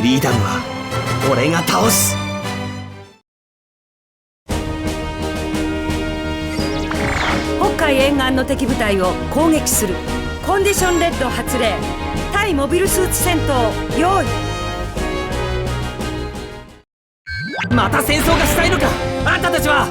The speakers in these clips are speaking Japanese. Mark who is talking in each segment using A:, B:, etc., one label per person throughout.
A: リーダムは俺が倒す。
B: 北海沿岸の敵部隊を攻撃する。コンディションレッド発令。対モビルスーツ戦闘用意。
A: また戦争がしたいのか、あんたたちは。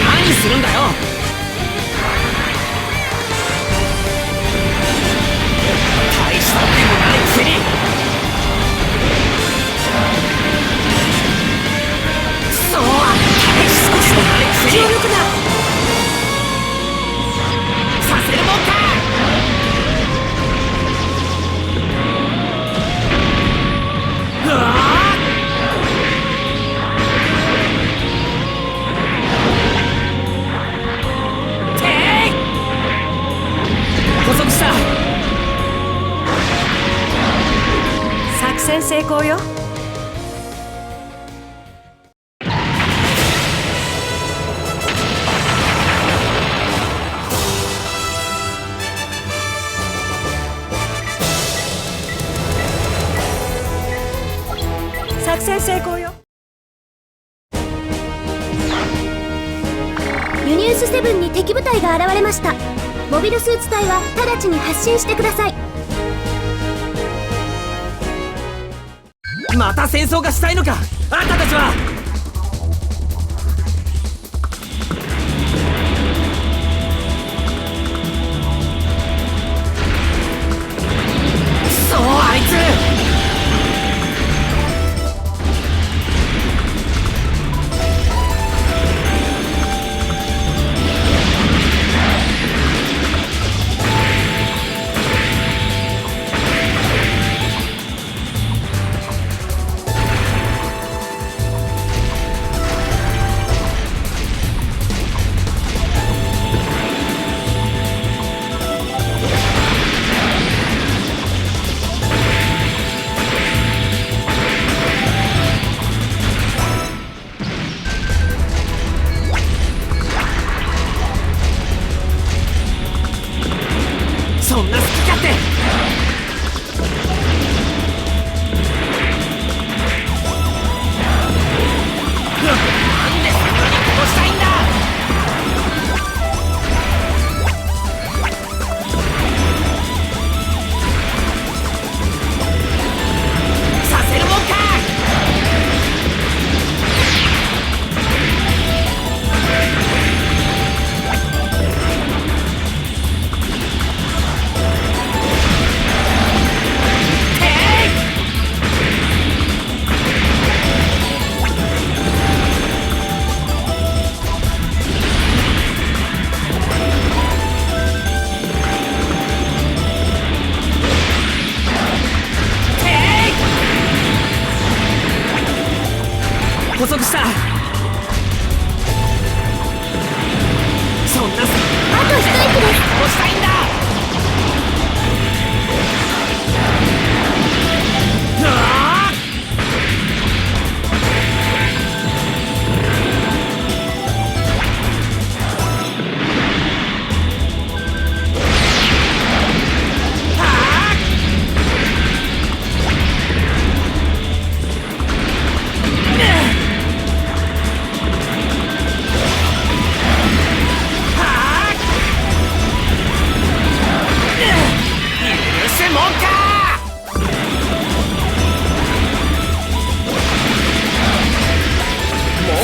A: 何するんだよ。大した手もないくせに。そう大した手もないくせに強力だ。させるもんか。うわあ
B: 作戦成功よ。作戦成功よ。
C: ユニウス7に敵部隊が現れました。モビルスーツ隊は直ちに発進してください。
A: また戦争がしたいのか、あんたたちは。そうあいつ。そんな好き勝手。なんでそんなに殺したいんだ。させるもんか。捕捉した。そんな
C: あと一息です。
A: 殺したいんだ。うわー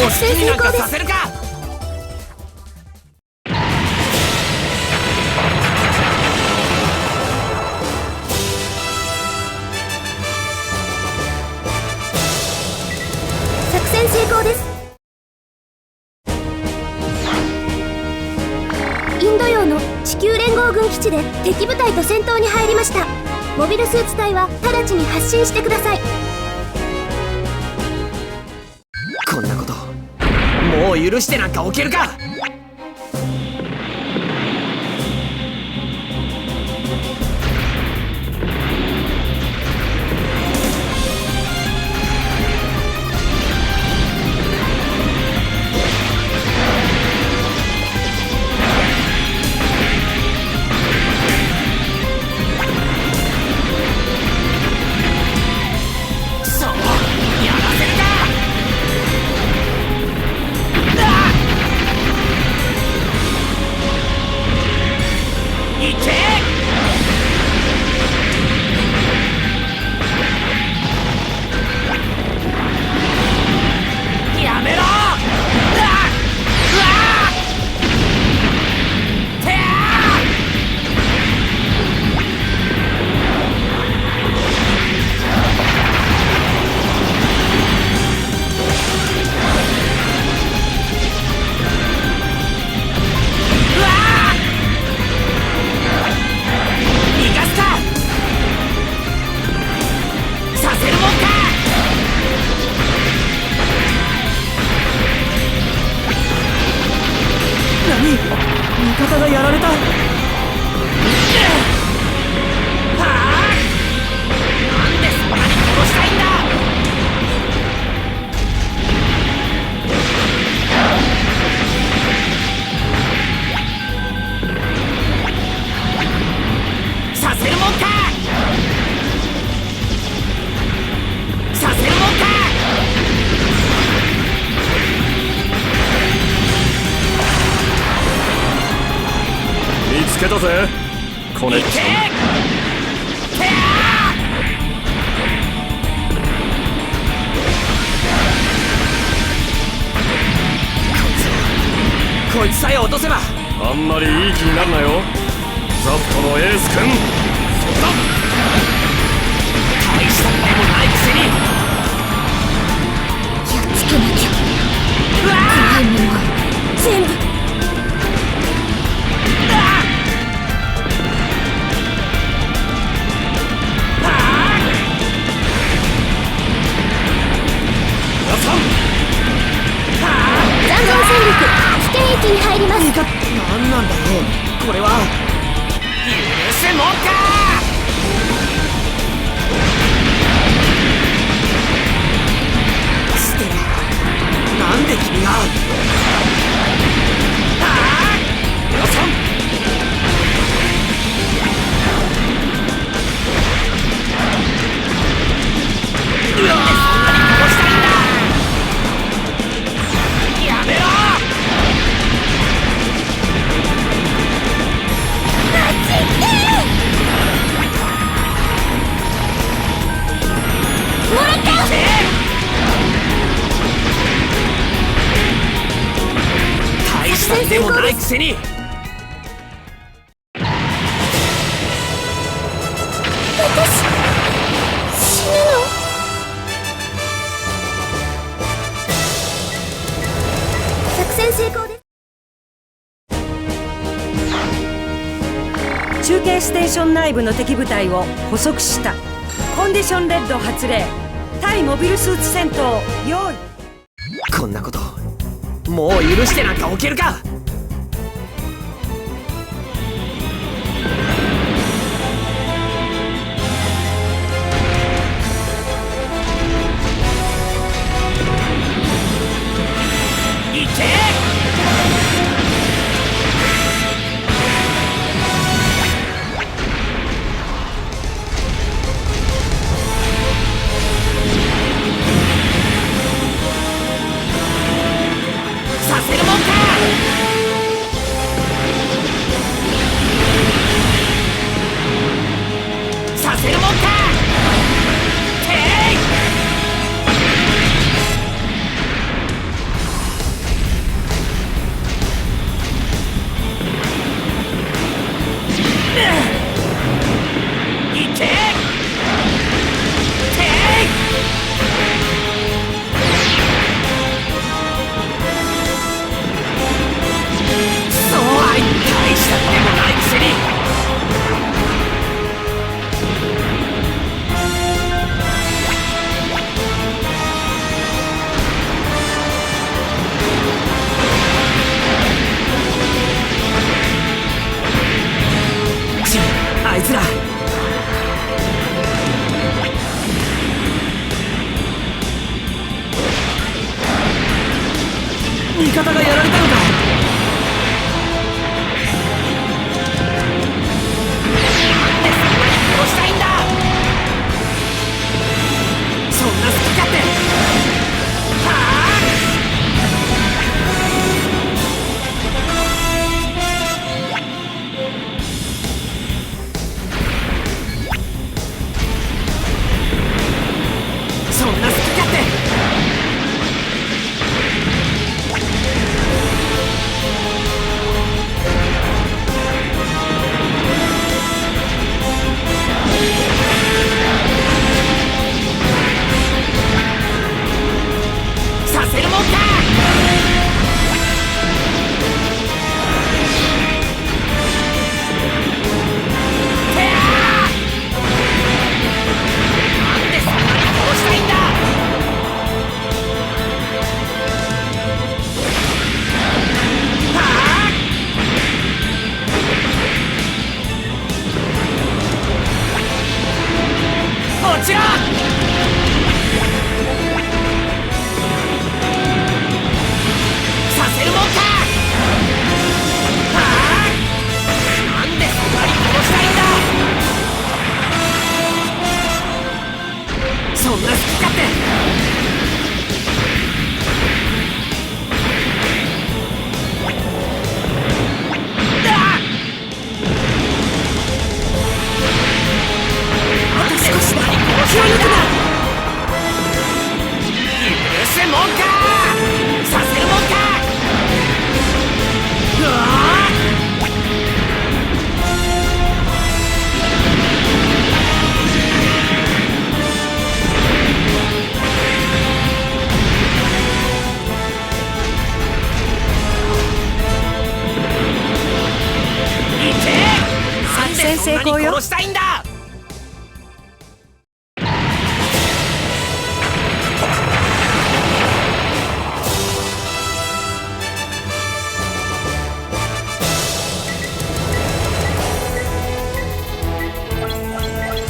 A: 好きになんかさせるか。
C: 作戦成功です。インド洋の地球連合軍基地で敵部隊と戦闘に入りました。モビルスーツ隊は直ちに発進してください。
A: こんなこともう許してなんかおけるか。味方がやられた。はあ、なんでそんなに殺したいんだ。させるもんか。させるもんか。
D: 見つけたぜコネクション。
A: こいつさえ落とせば。
D: あんまりいい気になるなよザフトのエース君。
A: そこだ。大したこともないくせに。
C: やっつけなきゃ。
A: うわ
C: 怖いものは全部。残存戦力危険域に入ります。
A: 何なんだよこれは。許せもんか。ステラ、なんで君が。よそん。なんでそんなに殺したいんだ。やめろ。
C: もらった。
A: 大したでもないくせに。
C: 私死ぬの？作戦成功です。
B: 中継ステーション内部の敵部隊を捕捉した。コンディションレッド発令。対モビルスーツ戦闘用意。
A: こんなこともう許してなんかおけるか。いけ。させるもんか。
B: 戦成功よ。
A: 殺したいんだ。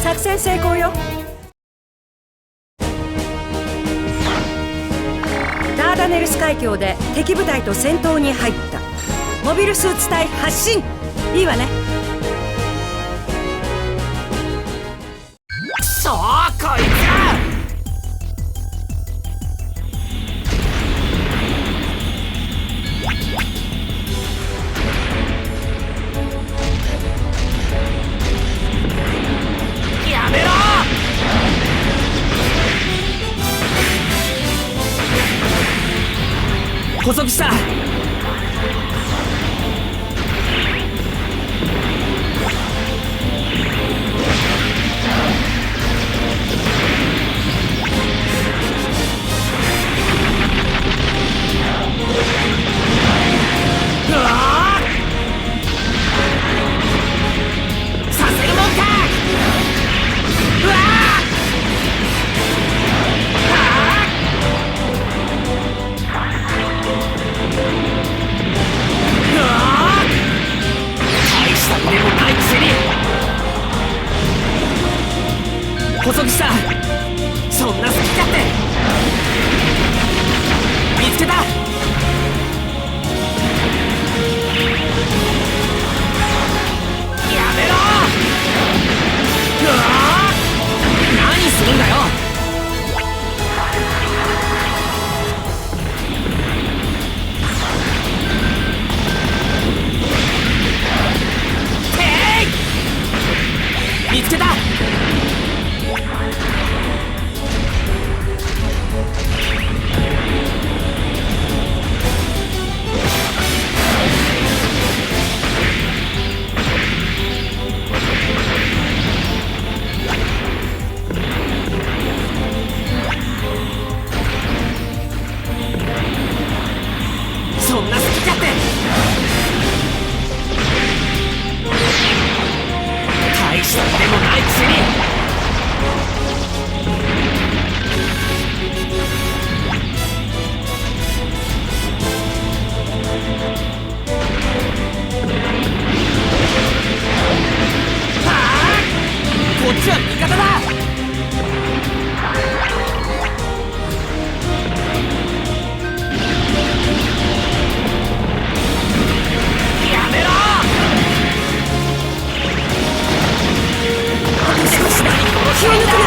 B: 作戦成功よ。ダーダネルス海峡で敵部隊と戦闘に入った。モビルスーツ隊発進。いいわね。
A: そうこいつやめろ。捕捉した。捕捉した。そんな好き勝手。見つけた。やめろ。何するんだよ。見つけた。そんな好き勝手。大した腕もないくせに。こっちは味方だ。やめろ。少しだけ気を抜くな。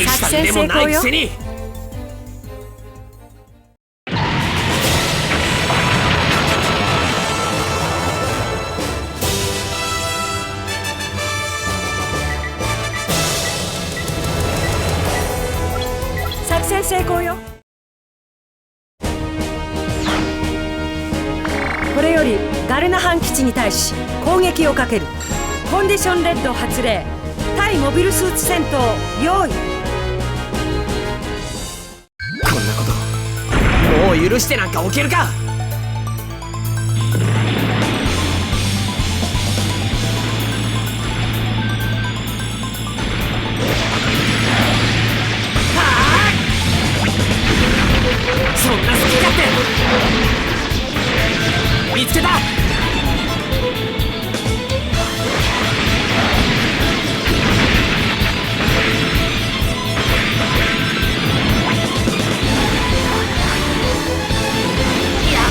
B: 作戦成功よ。作戦成功よ。これよりガルナハン基地に対し攻撃をかける。コンディションレッド発令。対モビルスーツ戦闘用意。
A: こんなこともう許してなんかおけるか。そんな好き勝手。見つけた。や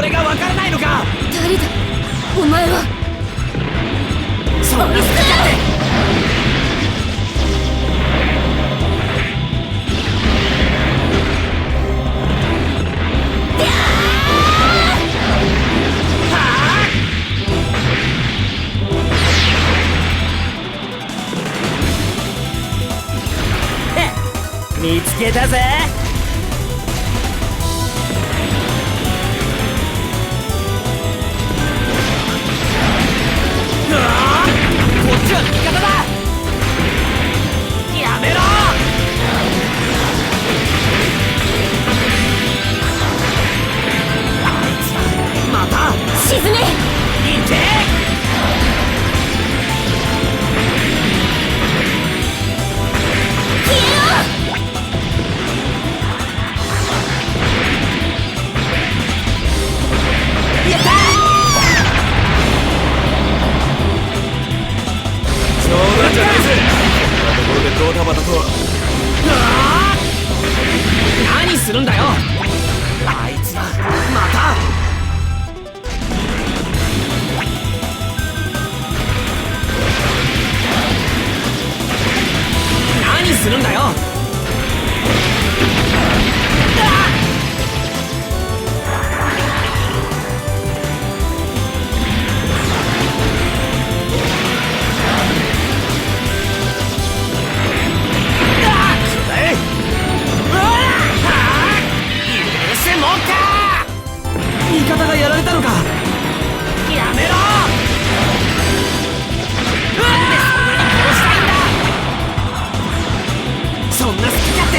A: 俺がわからないのか。
C: 誰だお前は。
A: そんな好き勝手。見つけたぜ。うわあ、こっちは味方だ。やめろ。あいつだ。また
C: 沈め。
A: 行け。
C: 消えろ。
A: やった。
D: 冗談じゃないぜ。こんなところでドタバタとは。
A: 何するんだよ。あいつだ。また何するんだよ。味方がやられたのか。やめろ。なんでそんなに殺したいんだ。そんな好き勝手。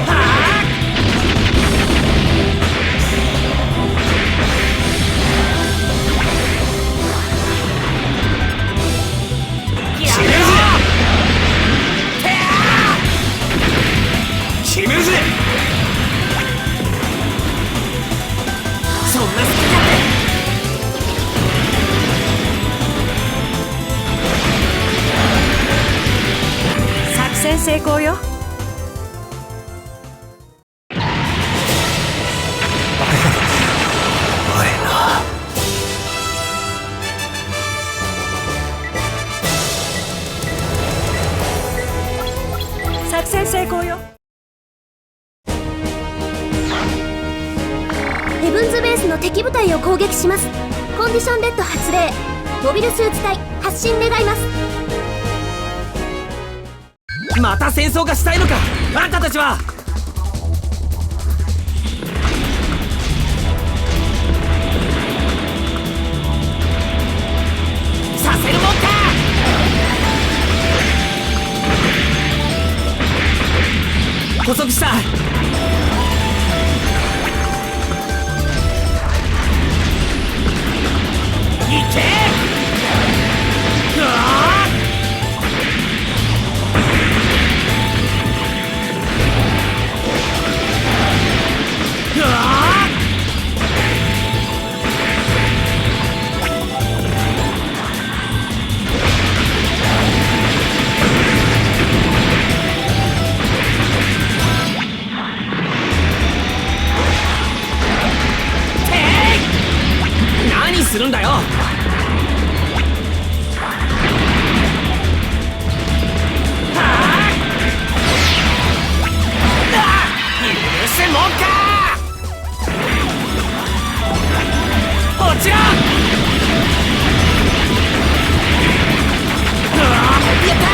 A: はあ。やめろ。
D: 決めるぜ。
A: そんな好き勝手。
B: 作戦成功よ。作戦成功よ。
C: ヘブンズベースの敵部隊を攻撃します。コンディションレッド発令。モビルスーツ隊発進願います。
A: また戦争がしたいのか。あんたたちは。させるもんか。捕捉した。行け。うわあ。うわあ。何するんだよ。許せもんか。落ちろ。やった。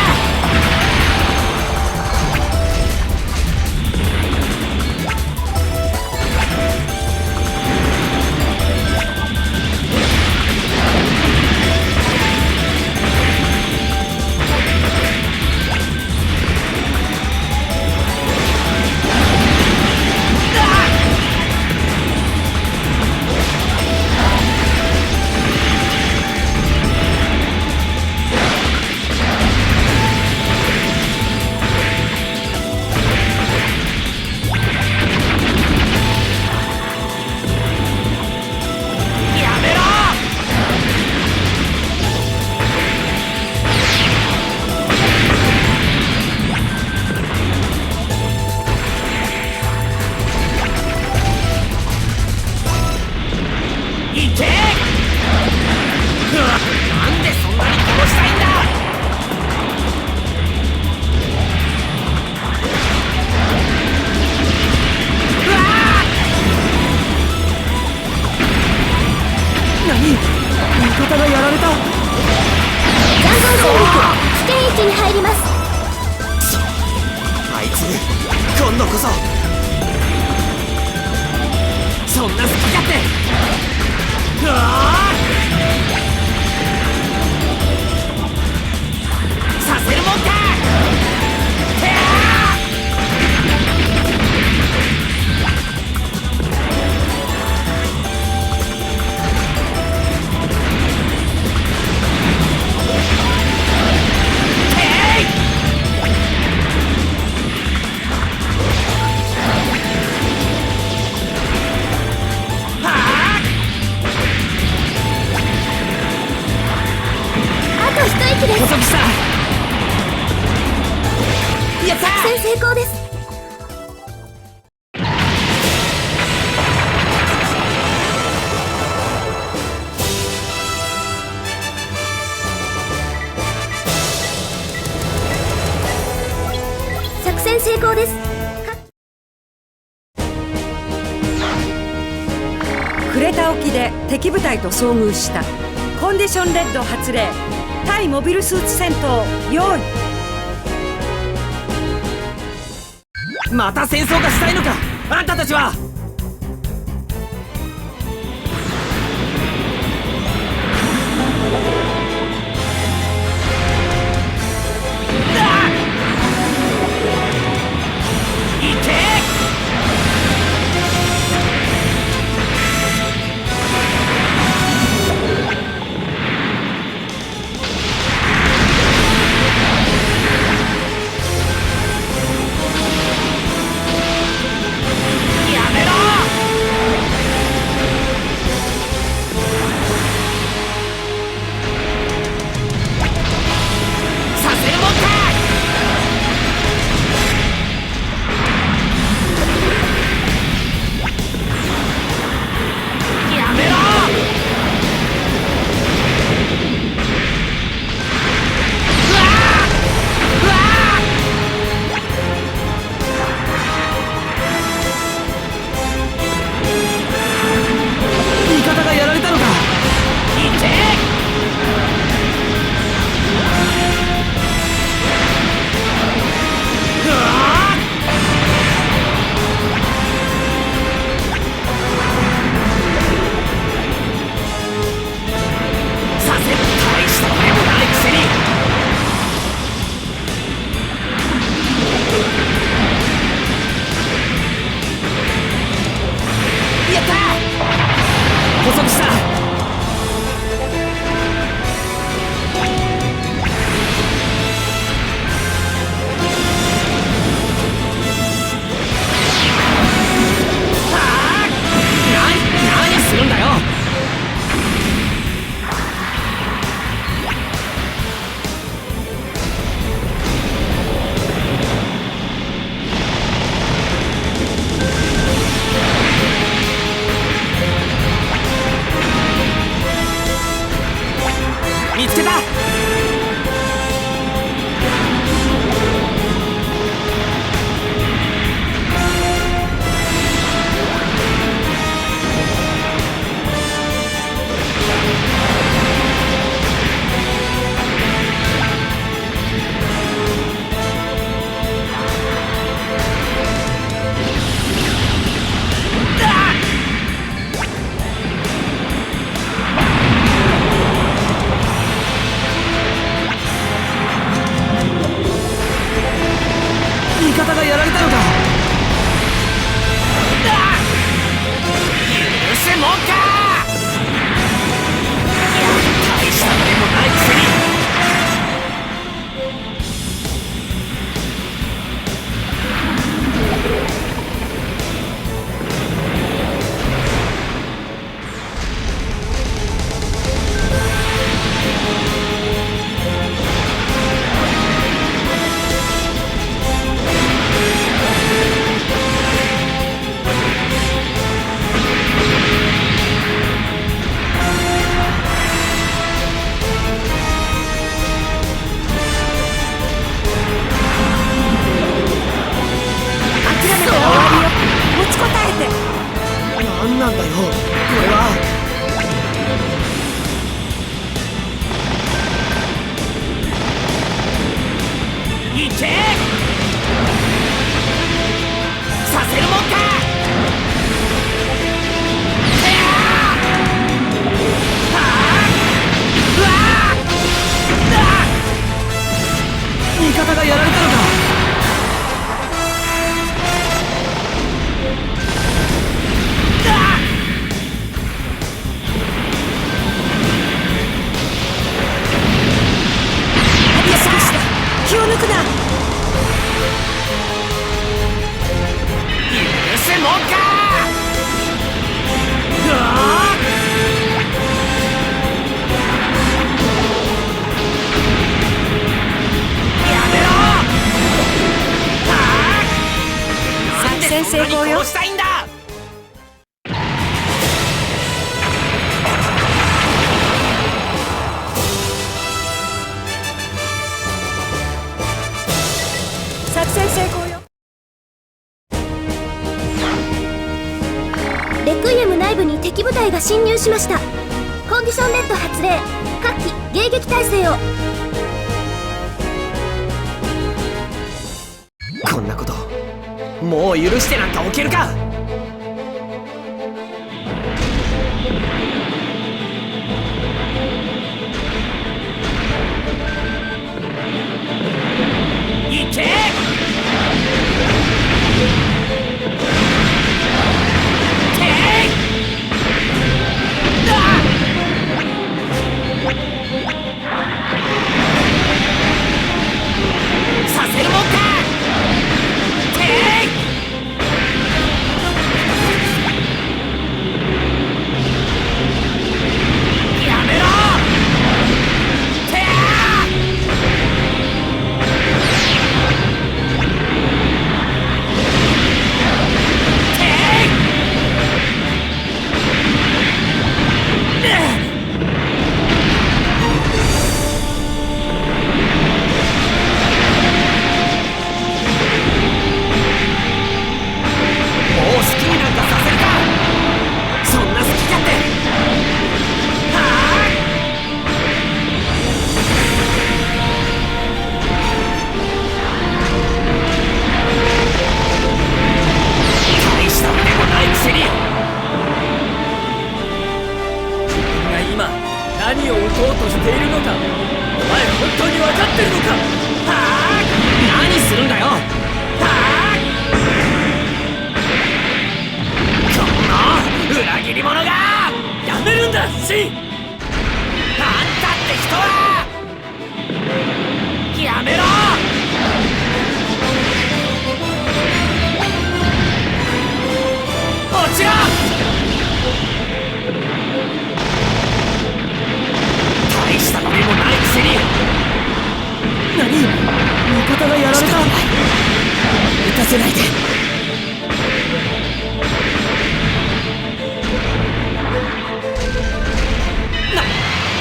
A: いけ。うわ、なんでそんなに殺したいんだ。うわあ、何、味方がやられた。
C: 残存戦力危険域に入ります。
A: あいつ今度こそ。そんな好き勝手。うわあ、させるもんか。へあ、へい。はあ、
C: あと一息です。
A: 補足した。やった
C: 作戦成功です。作戦成功です。
B: クレタ沖で敵部隊と遭遇した。コンディションレッド発令。対モビルスーツ戦闘用意。
A: また戦争がしたいのか、あんたたちは。いけ。やめろ。か。うわやめろ。なんで
B: 作戦成功よ。
A: そんなに殺したいんだ。
B: 作戦成功よ。
C: レクイエム内部に敵部隊が侵入しました。コンディションレッド発令。各機迎撃態勢を。
A: こんなこともう許してなんかおけるか。いけ。させるもんか。やめろ。何を撃とうとしているのか。お前本当に分かってるのか。はあ、何するんだよ。はあ、この裏切り者が。やめるんだシン。あんたって人はやめろ。落ちろ。大したのでもないくせに。何、味方がやられた。撃たせないで。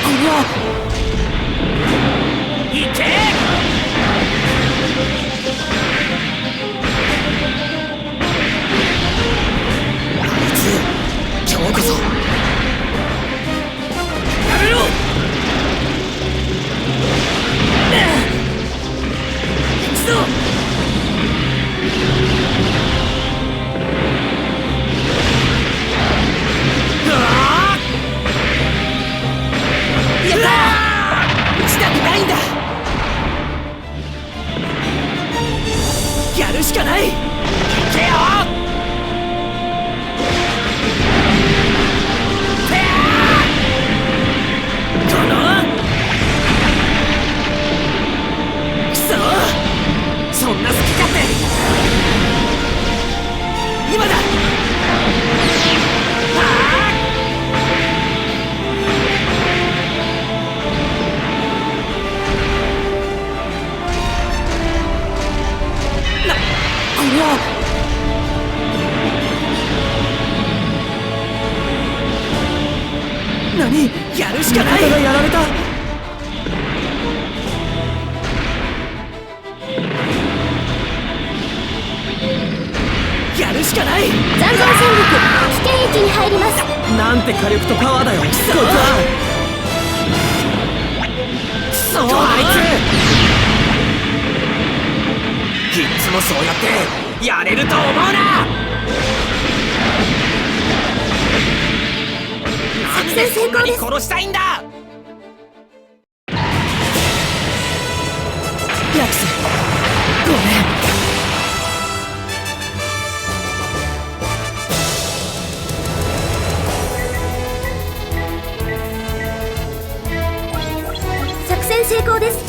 A: これはいけ。あいつ今日こそやめろ。やったー。撃ちたくないんだ。やるしかない。行けよ。そんな好き勝手。今だ。これは何、やるしかない。味方がやられた。やるしかない。
C: 残存戦力危険域に入ります。
A: なんて火力とパワーだよ。こいつは。くそ、あいついつもそうやってやれると思うな。なんでそんなに殺したいんだ。ヤクス、ごめん。
C: 成功です。